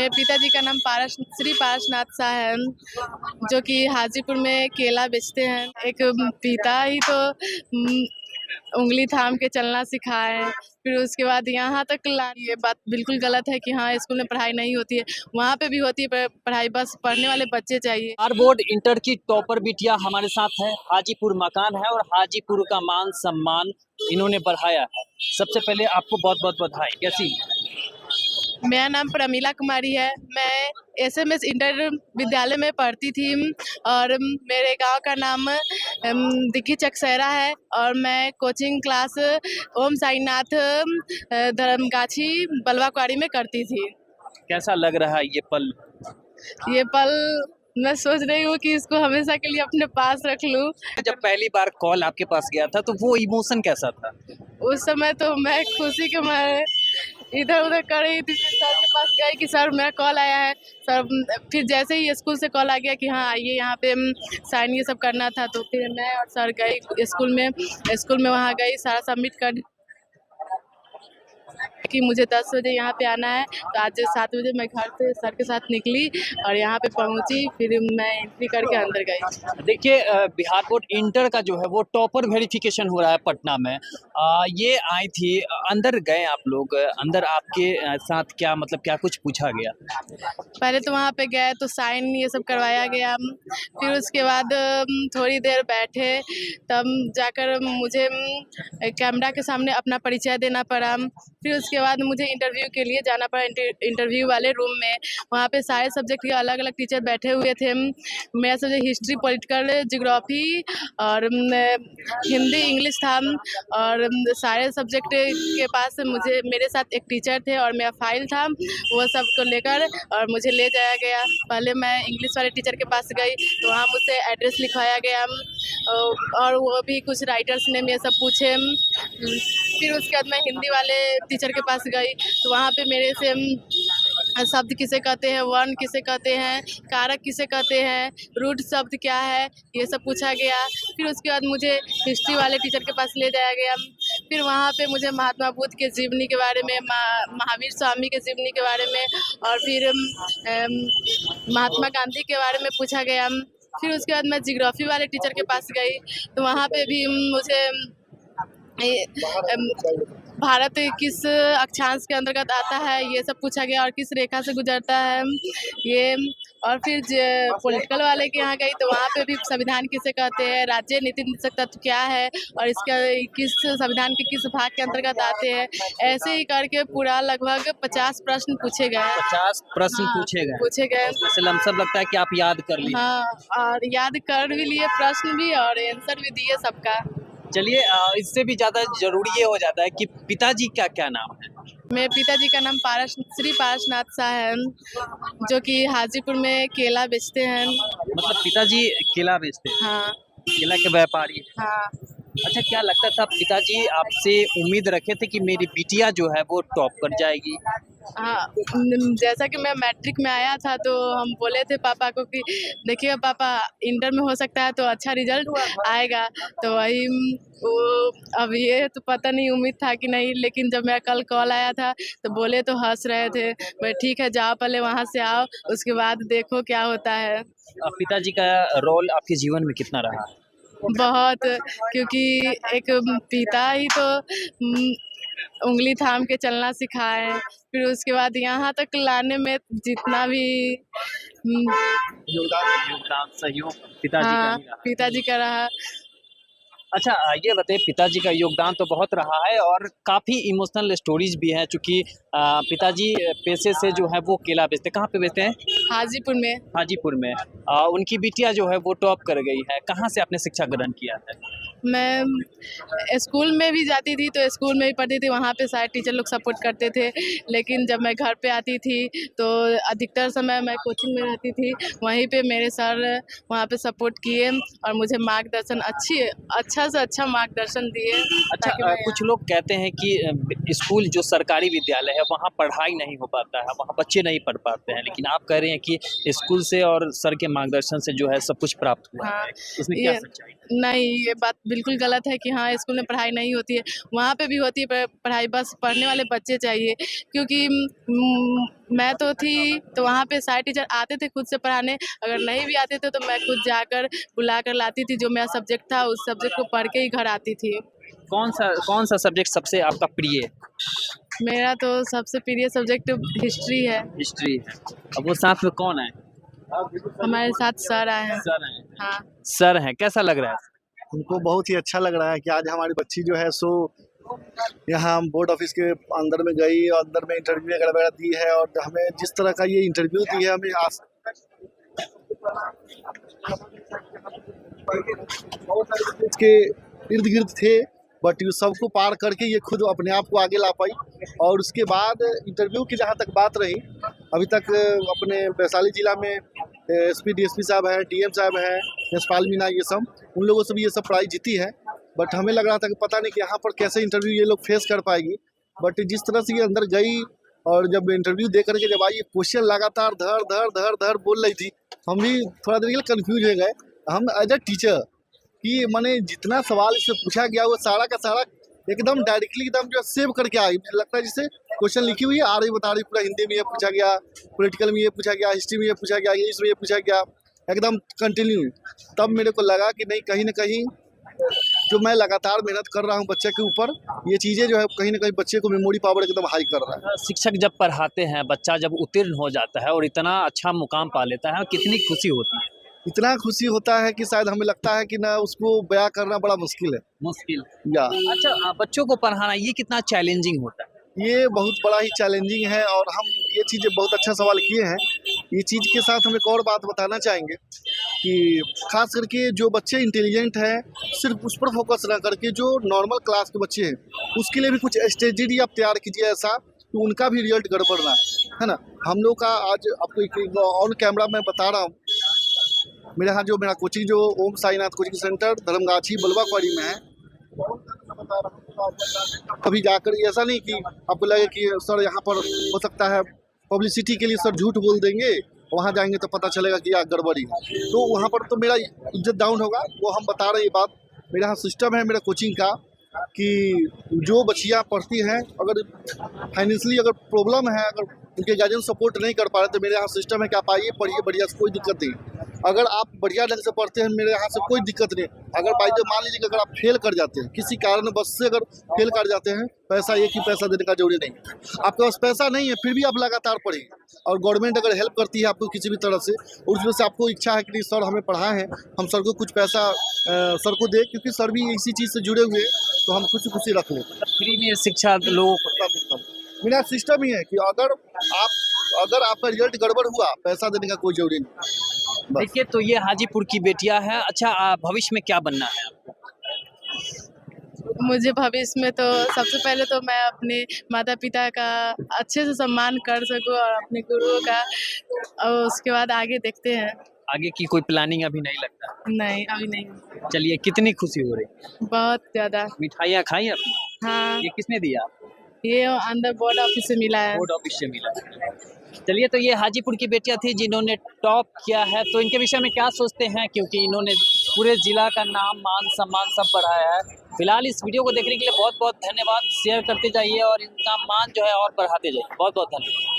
मेरे पिताजी का नाम श्री पारसनाथ शाह है, जो कि हाजीपुर में केला बेचते हैं। एक पिता ही तो उंगली थाम के चलना सिखाए, फिर उसके बाद यहाँ तक ला। ये बात बिल्कुल गलत है कि हाँ स्कूल में पढ़ाई नहीं होती है, वहाँ पे भी होती है पढ़ाई, बस पढ़ने वाले बच्चे चाहिए। आर बोर्ड इंटर की टॉपर बिटिया हमारे साथ है। हाजीपुर मकान है और हाजीपुर का मान सम्मान इन्होंने बढ़ाया है। सबसे पहले आपको बहुत बहुत बधाई। कैसी? मेरा नाम प्रमीला कुमारी है। मैं एसएमएस इंटर विद्यालय में पढ़ती थी और मेरे गांव का नाम दिग्घी चकसैरा है और मैं कोचिंग क्लास ओम साईनाथ धर्मगाछी बलवाकुआरी में करती थी। कैसा लग रहा है ये पल? ये पल मैं सोच रही हूँ कि इसको हमेशा के लिए अपने पास रख लूँ। जब पहली बार कॉल आपके पास गया था तो वो इमोशन कैसा था? उस समय तो मैं खुशी के मारे इधर उधर कर रही थी। सर के पास गई कि सर मेरा कॉल आया है। सर फिर जैसे ही स्कूल से कॉल आ गया कि हाँ आइए यहाँ पे साइन ये सब करना था, तो फिर मैं और सर गई स्कूल में वहाँ गई, सारा सबमिट कर कि मुझे 10 बजे यहाँ पे आना है। तो आज 7 बजे मैं घर से सर के साथ निकली और यहाँ पे पहुँची, फिर मैं एंट्री करके अंदर गई। देखिए बिहार बोर्ड इंटर का जो है वो टॉपर वेरिफिकेशन हो रहा है पटना में। ये आई थी, अंदर गए आप लोग, अंदर आपके साथ क्या मतलब क्या कुछ पूछा गया? पहले तो वहाँ पे गए तो साइन ये सब करवाया गया, फिर उसके बाद थोड़ी देर बैठे, तब जाकर मुझे कैमरा के सामने अपना परिचय देना पड़ा। फिर उसके बाद मुझे इंटरव्यू के लिए जाना पड़ा इंटरव्यू वाले रूम में। वहाँ पे सारे सब्जेक्ट के अलग अलग टीचर बैठे हुए थे। मेरा सब्जेक्ट हिस्ट्री, पॉलिटिकल, ज्योग्राफी और हिंदी, इंग्लिश था और सारे सब्जेक्ट के पास मेरे साथ एक टीचर थे और मेरा फाइल था, वो सब को लेकर और मुझे ले जाया गया। पहले मैं इंग्लिश वाले टीचर के पास गई तो वहाँ मुझसे एड्रेस लिखवाया गया और वो भी कुछ राइटर्स ने ये सब पूछे। फिर उसके बाद मैं हिंदी वाले टीचर के पास गई तो वहाँ पे मेरे से शब्द किसे कहते हैं, वर्ण किसे कहते हैं, कारक किसे कहते हैं, रूट शब्द क्या है, ये सब पूछा गया। फिर उसके बाद मुझे हिस्ट्री वाले टीचर के पास ले जाया गया। फिर वहाँ पे मुझे महात्मा बुद्ध के जीवनी के बारे में, महावीर स्वामी के जीवनी के बारे में और फिर महात्मा गांधी के बारे में पूछा गया। फिर उसके बाद मैं जियोग्राफी वाले टीचर के पास गई तो वहाँ पे भी मुझे भारत किस अक्षांश के अंतर्गत आता है ये सब पूछा गया और किस रेखा से गुजरता है ये। और फिर पॉलिटिकल वाले के यहाँ गई तो वहाँ पे भी संविधान किसे कहते हैं, राज्य नीति निदेशक तत्व क्या है और इसका किस संविधान के किस भाग के अंतर्गत आते हैं। ऐसे ही करके पूरा लगभग 50 प्रश्न पूछे गए। 50 प्रश्न हाँ, पूछे गए। वैसे लमसम लगता है कि आप याद कर लिए। हाँ, और याद कर भी लिए, प्रश्न भी और आंसर भी दिए सबका। चलिए इससे भी ज्यादा जरूरी ये हो जाता है कि पिताजी का क्या नाम है? मेरे पिताजी का नाम श्री पारसनाथ शाह है, जो कि हाजीपुर में केला बेचते हैं। मतलब पिताजी केला बेचते हैं? हाँ केला के व्यापारी हैं। हाँ। अच्छा, क्या लगता था पिताजी आपसे उम्मीद रखे थे कि मेरी बिटिया जो है वो टॉप कर जाएगी? हाँ, जैसा कि मैं मैट्रिक में आया था तो हम बोले थे पापा को कि देखिए पापा इंटर में हो सकता है तो अच्छा रिजल्ट आएगा। तो वही वो अब ये तो पता नहीं उम्मीद था कि नहीं, लेकिन जब मेरा कल कॉल आया था तो बोले तो हंस रहे थे, भाई ठीक है जाओ पहले वहाँ से आओ उसके बाद देखो क्या होता है। पिताजी का रोल आपके जीवन में कितना रहा? बहुत, क्योंकि एक पिता ही तो उंगली थाम के चलना सिखाए, फिर उसके बाद यहाँ तक लाने में जितना भी योगदान सहयोग पिताजी का हाँ ही रहा। पिताजी का रहा। अच्छा, ये बताइए, पिताजी का योगदान तो बहुत रहा है और काफ़ी इमोशनल स्टोरीज भी हैं, चूँकि पिताजी पेशे से जो है वो केला बेचते हैं। कहाँ पे बेचते हैं? हाजीपुर में। हाजीपुर में। उनकी बिटिया जो है वो टॉप कर गई है। कहाँ से आपने शिक्षा ग्रहण किया है? मैं स्कूल में भी जाती थी तो स्कूल में भी पढ़ती थी, वहाँ पे सारे टीचर लोग सपोर्ट करते थे, लेकिन जब मैं घर पे आती थी तो अधिकतर समय मैं कोचिंग में रहती थी, वहीं पे मेरे सर वहाँ पे सपोर्ट किए और मुझे मार्गदर्शन अच्छा से अच्छा मार्गदर्शन दिए। अच्छा, कुछ लोग कहते हैं कि स्कूल जो सरकारी विद्यालय है वहाँ पढ़ाई नहीं हो पाता है, वहाँ बच्चे नहीं पढ़ पाते हैं, लेकिन आप कह रहे हैं कि स्कूल से और सर के मार्गदर्शन से जो है सब कुछ प्राप्त हुआ है। इसमें क्या सच्चाई है? नहीं, ये बात बिल्कुल गलत है कि हाँ स्कूल में पढ़ाई नहीं होती है, वहाँ पे भी होती है पढ़ाई, बस पढ़ने वाले बच्चे चाहिए। क्योंकि मैं तो थी तो वहाँ पे सारे टीचर आते थे खुद से पढ़ाने, अगर नहीं भी आते थे तो मैं खुद जाकर बुला कर लाती थी, जो मेरा सब्जेक्ट था उस सब्जेक्ट को पढ़ के ही घर आती थी। कौन सा सब्जेक्ट सबसे आपका प्रिय है? मेरा तो सबसे प्रिय सब्जेक्ट हिस्ट्री है। हिस्ट्री है। अब वो साथ में कौन है? हमारे साथ सर आए हैं। सर हैं। हाँ, सर हैं, कैसा लग रहा है? हमको बहुत ही अच्छा लग रहा है कि आज हमारी बच्ची जो है सो यहाँ बोर्ड ऑफिस के अंदर में गई और अंदर में इंटरव्यू वगैरह दी है, और हमें जिस तरह का ये इंटरव्यू दी है हमें के इर्द गिर्द थे, बट ये सबको पार करके ये खुद अपने आप को आगे ला पाई। और उसके बाद इंटरव्यू की जहाँ तक बात रही, अभी तक अपने वैशाली जिला में एसपी डीएसपी साहब हैं, डीएम साहब हैं, यशपाल मीना, ये सब उन लोगों से भी ये सब प्राइज जीती है। बट हमें लग रहा था कि पता नहीं कि यहाँ पर कैसे इंटरव्यू ये लोग फेस कर पाएगी, बट जिस तरह से ये अंदर गई और जब इंटरव्यू दे करके जब आई, क्वेश्चन लगातार धर धर धर धर बोल रही थी, हम भी थोड़ा देर के लिए कन्फ्यूज हो गए हम एज अ टीचर कि माने जितना सवाल इससे पूछा गया वो सारा का सारा एकदम डायरेक्टली एकदम जो सेव करके आई। मुझे लगता है जिससे क्वेश्चन लिखी हुई है आ रही बता रही, पूरा हिंदी में ये पूछा गया, पॉलिटिकल में ये पूछा गया, हिस्ट्री में ये पूछा गया, इंग्लिश में ये पूछा गया, एकदम कंटिन्यू। तब मेरे को लगा कि नहीं, कहीं ना कहीं जो मैं लगातार मेहनत कर रहा हूँ बच्चे के ऊपर, ये चीज़ें जो है कहीं ना कहीं बच्चे को मेमोरी पावर एकदम हाई कर रहा है। शिक्षक जब पढ़ाते हैं, बच्चा जब उत्तीर्ण हो जाता है और इतना अच्छा मुकाम पा लेता है, कितनी खुशी होती है? इतना खुशी होता है कि शायद हमें लगता है कि ना उसको बयां करना बड़ा मुश्किल है। मुश्किल या अच्छा, बच्चों को पढ़ाना ये कितना चैलेंजिंग होता है? ये बहुत बड़ा ही चैलेंजिंग है, और हम ये चीज़ें बहुत अच्छा सवाल किए हैं। ये चीज़ के साथ हम एक और बात बताना चाहेंगे कि खास करके जो बच्चे इंटेलिजेंट हैं, सिर्फ उस पर फोकस ना करके जो नॉर्मल क्लास के बच्चे हैं उसके लिए भी कुछ स्ट्रेटेजी आप तैयार कीजिए ऐसा कि उनका भी रिजल्ट गड़बड़ ना, है ना। हम लोग का आज आपको ऑन कैमरा मैं बता रहा हूँ, मेरे यहाँ जो मेरा कोचिंग जो ओम साईनाथ कोचिंग सेंटर धर्मगाछी बलवाखवाड़ी में है, अभी जाकर ऐसा नहीं कि आपको लगे कि सर यहाँ पर हो सकता है पब्लिसिटी के लिए सर झूठ बोल देंगे, वहाँ जाएंगे तो पता चलेगा कि यार गड़बड़ी है, तो वहाँ पर तो मेरा इज्जत डाउन होगा। वो हम बता रहे ये बात, मेरे यहाँ सिस्टम है मेरा कोचिंग का कि जो बच्चियाँ पढ़ती हैं अगर फाइनेंशियली अगर प्रॉब्लम है, अगर उनके गार्जियन सपोर्ट नहीं कर पा रहे, तो मेरे यहाँ सिस्टम है कि आप आइए पढ़िए बढ़िया से, कोई दिक्कत नहीं। अगर आप बढ़िया ढंग से पढ़ते हैं मेरे यहाँ से कोई दिक्कत नहीं। अगर बाई द मान लीजिए कि अगर आप फेल कर जाते हैं किसी कारण बस से, अगर फेल कर जाते हैं, पैसा एक ही पैसा देने का जरूरी नहीं, आपके पास पैसा नहीं है फिर भी आप लगातार पढ़िए, और गवर्नमेंट अगर हेल्प करती है आपको किसी भी तरह से, और उसमें से आपको इच्छा है कि नहीं सर हमें पढ़ाए हैं, हम सर को कुछ पैसा सर को दे, क्योंकि सर भी इसी चीज़ से जुड़े हुए, तो हम खुशी खुशी रख लें। फ्री में शिक्षा लोगों को मेरा सिस्टम ही है कि अगर आपका रिजल्ट गड़बड़ हुआ, पैसा देने का कोई जरूरी नहीं। देखिए, तो ये हाजीपुर की बेटियां हैं। अच्छा, भविष्य में क्या बनना है आपको? मुझे भविष्य में तो सबसे पहले तो मैं अपने माता पिता का अच्छे से सम्मान कर सकूं और अपने गुरुओं का, और उसके बाद आगे देखते हैं। आगे की कोई प्लानिंग अभी नहीं लगता? नहीं, अभी नहीं। चलिए, कितनी खुशी हो रही? बहुत ज़्यादा। मिठाइयाँ खाई आपने? हाँ, ये किसने दिया? ये अंदर बोर्ड ऑफिस से मिला है। बोर्ड ऑफिस से मिला। चलिए, तो ये हाजीपुर की बेटियां थी जिन्होंने टॉप किया है, तो इनके विषय में क्या सोचते हैं, क्योंकि इन्होंने पूरे जिला का नाम, मान सम्मान सब बढ़ाया है। फिलहाल इस वीडियो को देखने के लिए बहुत बहुत धन्यवाद। शेयर करते जाइए और इनका मान जो है और बढ़ाते जाइए। बहुत बहुत धन्यवाद।